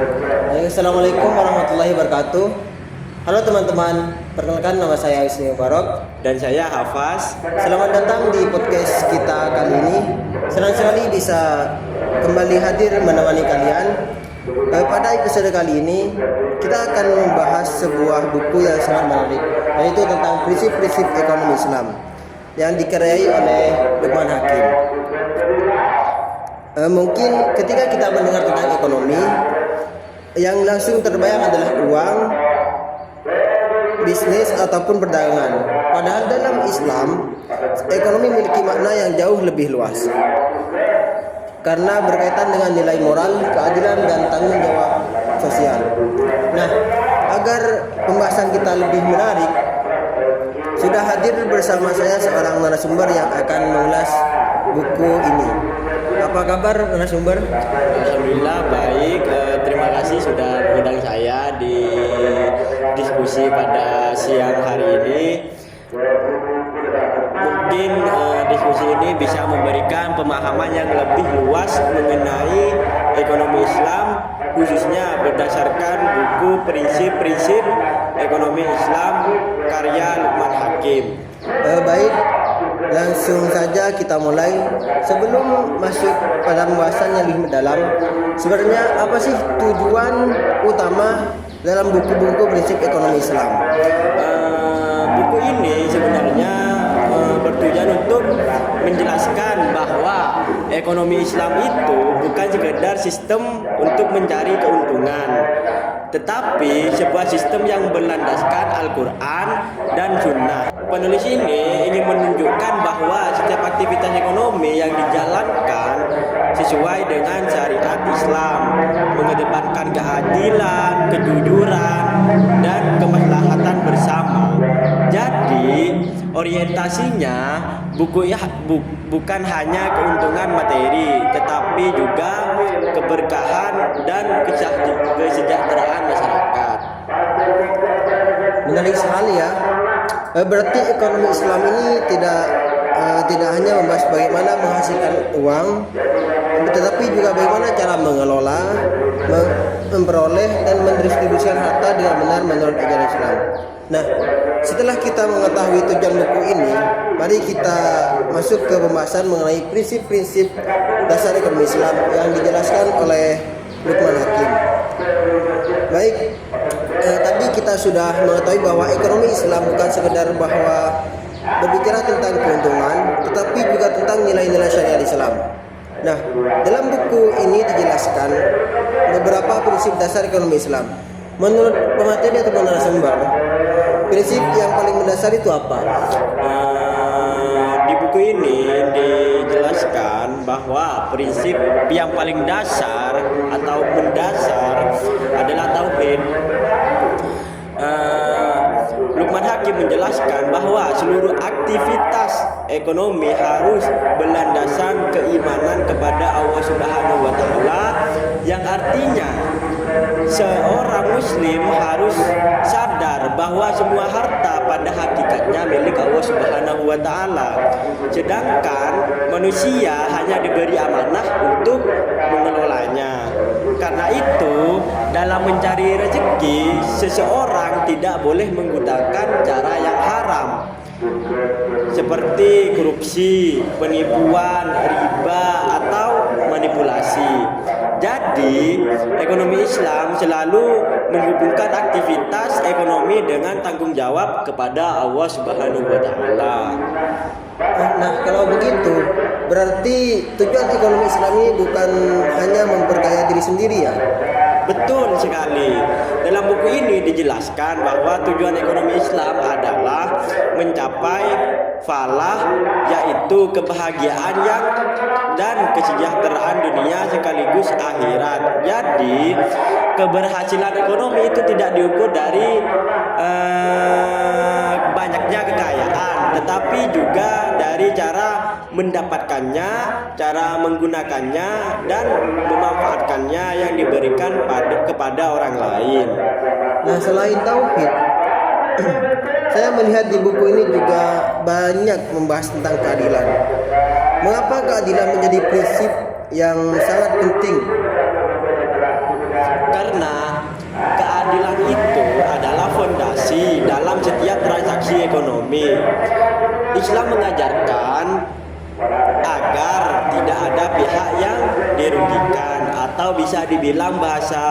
Assalamualaikum warahmatullahi wabarakatuh. Halo teman-teman, perkenalkan nama saya Wisnu Barok. Dan saya Hafaz. Selamat datang di podcast kita kali ini. Senang sekali bisa kembali hadir menemani kalian. Pada episode kali ini kita akan membahas sebuah buku yang sangat menarik, yaitu tentang prinsip-prinsip ekonomi Islam yang dikaryai oleh Luqman Hakim. Mungkin ketika kita mendengar tentang ekonomi, yang langsung terbayang adalah uang, bisnis ataupun perdagangan. Padahal dalam Islam, ekonomi memiliki makna yang jauh lebih luas, karena berkaitan dengan nilai moral, keadilan, dan tanggung jawab sosial. Nah, agar pembahasan kita lebih menarik, sudah hadir bersama saya seorang narasumber yang akan mengulas buku ini. Apa kabar narasumber? Alhamdulillah baik. Terima kasih sudah mengundang saya di diskusi pada siang hari ini. Mungkin diskusi ini bisa memberikan pemahaman yang lebih luas mengenai ekonomi Islam, khususnya berdasarkan buku prinsip-prinsip ekonomi Islam karya Luqman Hakim. Baik, langsung saja kita mulai. Sebelum masuk pada pembahasan yang lebih mendalam, sebenarnya apa sih tujuan utama dalam buku-buku prinsip ekonomi Islam? Buku ini sebenarnya bertujuan untuk menjelaskan bahwa ekonomi Islam itu bukan sekedar sistem untuk mencari keuntungan, tetapi sebuah sistem yang berlandaskan Al-Quran dan Sunnah. Penulis ini ingin menunjukkan bahwa setiap aktivitas ekonomi yang dijalankan sesuai dengan syariat Islam, mengedepankan keadilan, kejujuran, dan kemaslahatan bersama. Jadi orientasinya bukan hanya keuntungan materi, tetapi juga keberkahan dan kesejahteraan masyarakat. Menarik sekali ya. Berarti ekonomi Islam ini tidak hanya membahas bagaimana menghasilkan uang, tetapi juga bagaimana cara mengelola, memperoleh dan mendistribusikan harta dengan benar menurut ajaran Islam. Nah, setelah kita mengetahui tujuan buku ini, mari kita masuk ke pembahasan mengenai prinsip-prinsip dasar ekonomi Islam yang dijelaskan oleh Luqman Hakim. Baik, tadi kita sudah mengetahui bahwa ekonomi Islam bukan sekedar bahwa berbicara tentang keuntungan, tetapi juga tentang nilai-nilai syariat Islam. Nah, dalam buku ini dijelaskan beberapa prinsip dasar ekonomi Islam. Menurut pemateri atau narasumber, prinsip yang paling mendasar itu apa? Di buku ini dijelaskan bahwa prinsip yang paling dasar atau mendasar adalah tauhid. Luqman Hakim menjelaskan bahwa seluruh aktivitas ekonomi harus berlandaskan keimanan kepada Allah Subhanahu wa taala, yang artinya seorang muslim harus sadar bahwa semua harta pada hakikatnya milik Allah Subhanahu wa taala. Sedangkan manusia hanya diberi amanah untuk mengelolanya. Karena itu, dalam mencari rezeki, seseorang tidak boleh menggunakan cara yang haram, seperti korupsi, penipuan, riba, atau manipulasi. Jadi, ekonomi Islam selalu menghubungkan aktivitas ekonomi dengan tanggung jawab kepada Allah Subhanahu wa taala. Nah, kalau begitu, berarti tujuan ekonomi Islam ini bukan hanya memperkaya diri sendiri ya? Betul sekali. Dalam buku ini dijelaskan bahwa tujuan ekonomi Islam adalah mencapai falah, yaitu kebahagiaan dan kesejahteraan dunia sekaligus akhirat. Jadi, keberhasilan ekonomi itu tidak diukur dari banyaknya kekayaan, tetapi juga dari cara mendapatkannya, cara menggunakannya, dan memanfaatkannya yang diberikan kepada orang lain. Nah, selain tauhid, saya melihat di buku ini juga banyak membahas tentang keadilan. Mengapa keadilan menjadi prinsip yang sangat penting? Karena ekonomi. Islam mengajarkan agar tidak ada pihak yang dirugikan, atau bisa dibilang bahasa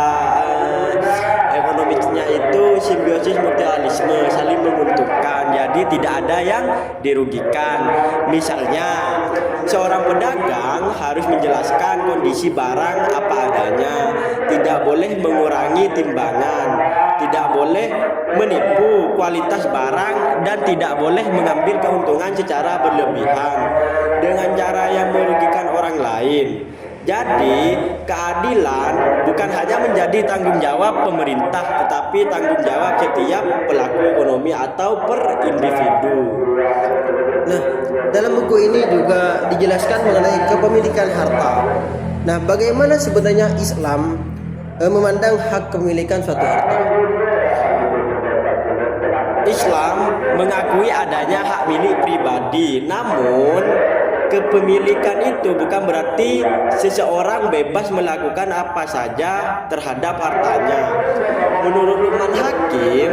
ekonomisnya itu simbiosis mutualisme, saling menguntungkan. Jadi tidak ada yang dirugikan. Misalnya seorang pedagang harus menjelaskan kondisi barang apa adanya, tidak boleh mengurangi timbangan, tidak boleh menipu kualitas barang, dan tidak boleh mengambil keuntungan secara berlebihan dengan cara yang merugikan orang lain. Jadi keadilan bukan hanya menjadi tanggung jawab pemerintah, tetapi tanggung jawab setiap pelaku ekonomi atau per individu. Nah, dalam buku ini juga dijelaskan mengenai kepemilikan harta. Nah, bagaimana sebenarnya Islam memandang hak kepemilikan suatu harta? Islam mengakui adanya hak milik pribadi, namun kepemilikan itu bukan berarti seseorang bebas melakukan apa saja terhadap hartanya. Menurut Luqman Hakim,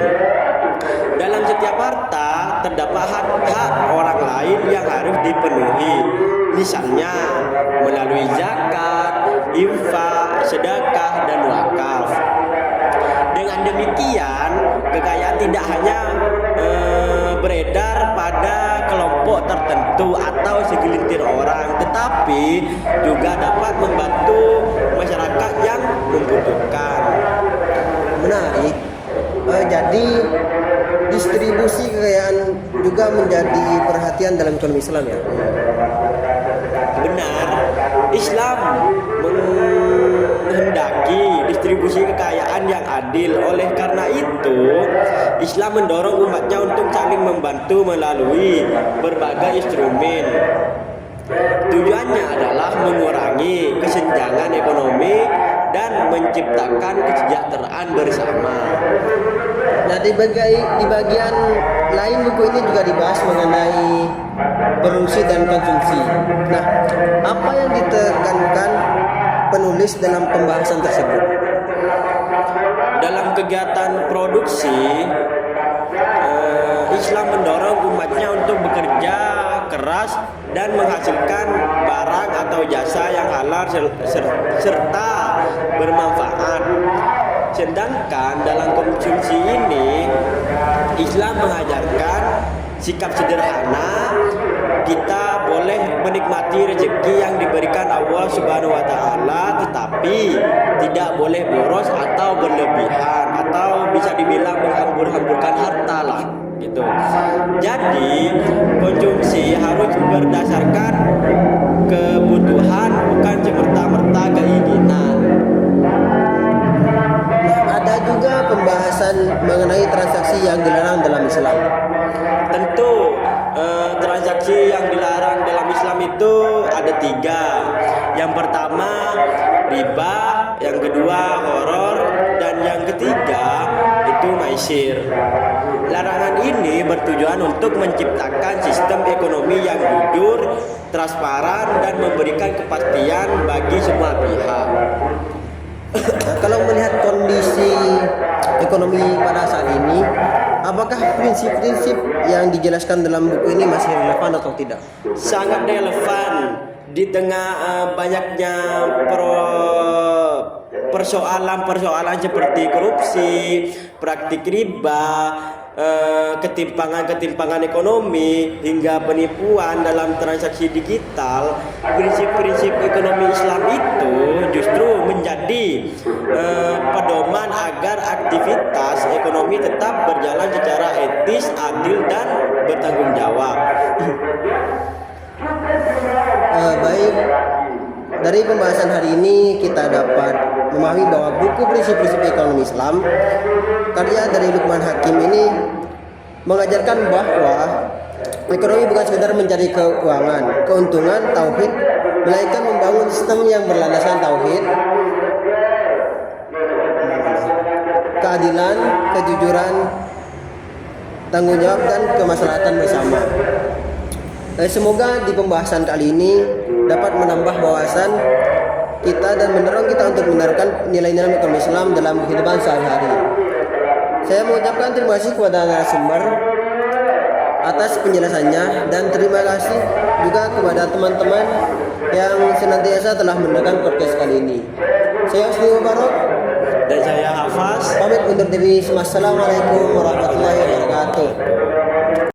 dalam setiap harta terdapat hak orang lain yang harus dipenuhi. Misalnya melalui zakat, infak, sedekah, dan wakaf. Dengan demikian, kekayaan tidak hanya beredar pada kelompok tertentu atau segelintir orang, tetapi juga dapat membantu masyarakat yang membutuhkan. Menarik. Jadi distribusi kekayaan juga menjadi perhatian dalam ekonomi Islam, ya? Benar, Islam menghendaki distribusi kekayaan yang adil. Oleh karena itu, Islam mendorong umatnya untuk saling membantu melalui berbagai instrumen. Tujuannya adalah mengurangi kesenjangan ekonomi dan menciptakan kesejahteraan bersama. Nah, di bagian lain buku ini juga dibahas mengenai produksi dan konsumsi. Nah, apa yang ditekankan penulis dalam pembahasan tersebut? Dalam kegiatan produksi, Islam mendorong umatnya untuk bekerja keras dan menghasilkan barang atau jasa yang halal serta bermanfaat. Sedangkan dalam konsumsi ini, Islam mengajarkan sikap sederhana. Kita boleh menikmati rezeki yang diberikan Allah Subhanahu wa taala, tetapi tidak boleh boros atau berlebihan, atau bisa dibilang menghambur-hamburkan harta lah gitu. Jadi konsumsi harus berdasarkan kebutuhan, bukan semerta-merta keinginan. Ada juga pembahasan mengenai transaksi yang dilarang dalam Islam. Tentu transaksi yang dilarang dalam Islam itu ada 3. Yang pertama riba, yang kedua horor, dan yang ketiga itu maisir. Larangan ini bertujuan untuk menciptakan sistem ekonomi yang jujur, transparan, dan memberikan kepastian bagi semua pihak. Nah, kalau melihat kondisi ekonomi pada saat ini, apakah prinsip-prinsip yang dijelaskan dalam buku ini masih relevan atau tidak? Sangat relevan di tengah banyaknya persoalan seperti korupsi, praktik riba, ketimpangan ekonomi, hingga penipuan dalam transaksi digital. Prinsip-prinsip ekonomi Islam itu justru menjadi pedoman agar aktivitas ekonomi tetap berjalan secara etis, adil, dan bertanggung jawab. Baik, dari pembahasan hari ini kita dapat memahami bahwa buku prinsip-prinsip ekonomi Islam karya dari Luqman Hakim ini mengajarkan bahwa ekonomi bukan sekedar mencari keuangan, keuntungan, tauhid, melainkan membangun sistem yang berlandaskan tauhid, keadilan, kejujuran, tanggung jawab, dan kemaslahatan bersama. Semoga di pembahasan kali ini dapat menambah wawasan kita dan mendorong kita untuk menerapkan nilai-nilai ekonomi Islam dalam kehidupan sehari-hari. Saya mengucapkan terima kasih kepada narasumber atas penjelasannya, dan terima kasih juga kepada teman-teman yang senantiasa telah mendengarkan podcast kali ini. Saya Husni Mubarak Dan saya Hafaz. pamit undur diri. Assalamualaikum warahmatullahi wabarakatuh.